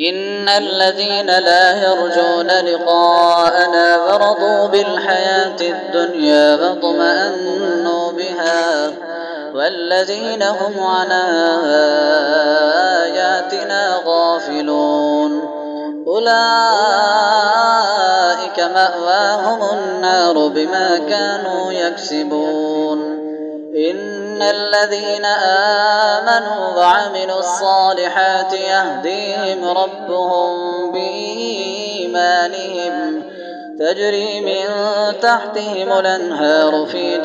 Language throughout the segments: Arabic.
إن الذين لا يرجون لقاءنا ورضوا بالحياة الدنيا واطمأنوا بها والذين هم عن آياتنا غافلون أولئك مأواهم النار بما كانوا يكسبون إن الذين آمنوا وعملوا الصالحات يهديهم ربهم بإيمانهم تجري من تحتهم الأنهار في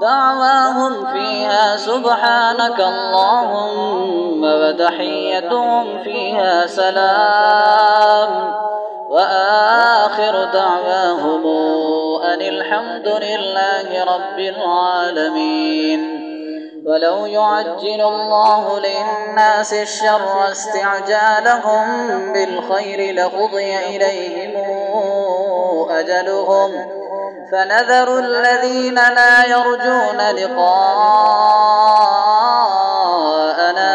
دعواهم فيها سبحانك اللهم وتحيتهم فيها سلام وآخر دعواهم أن الحمد لله رب العالمين. ولو يعجل الله للناس الشر استعجالهم بالخير لقضي إليهم أجلهم فنذر الذين لا يرجون لقاءنا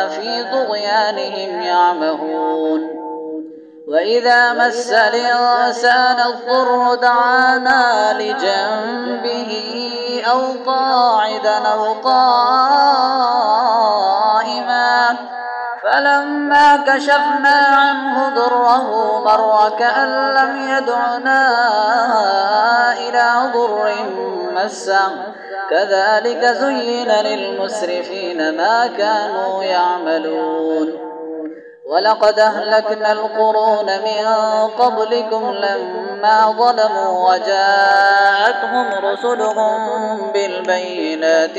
في طغيانهم يعمهون وإذا مس الإنسان الضر دعانا لجنبه أو قاعدا أو قائما فلما كشفنا عنه ضره مر كأن لم يدعنا إلى ضر مسه كذلك زين للمسرفين ما كانوا يعملون. ولقد أهلكنا القرون من قبلكم لما ظلموا وجاءتهم رسلهم بالبينات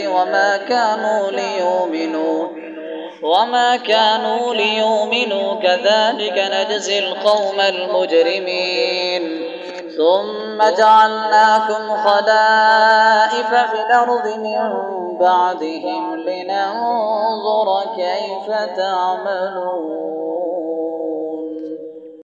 وما كانوا ليؤمنوا كذلك نجزي القوم المجرمين. ثم جعلناكم خلائف في الأرض من بعدهم لننظر كيف تعملون.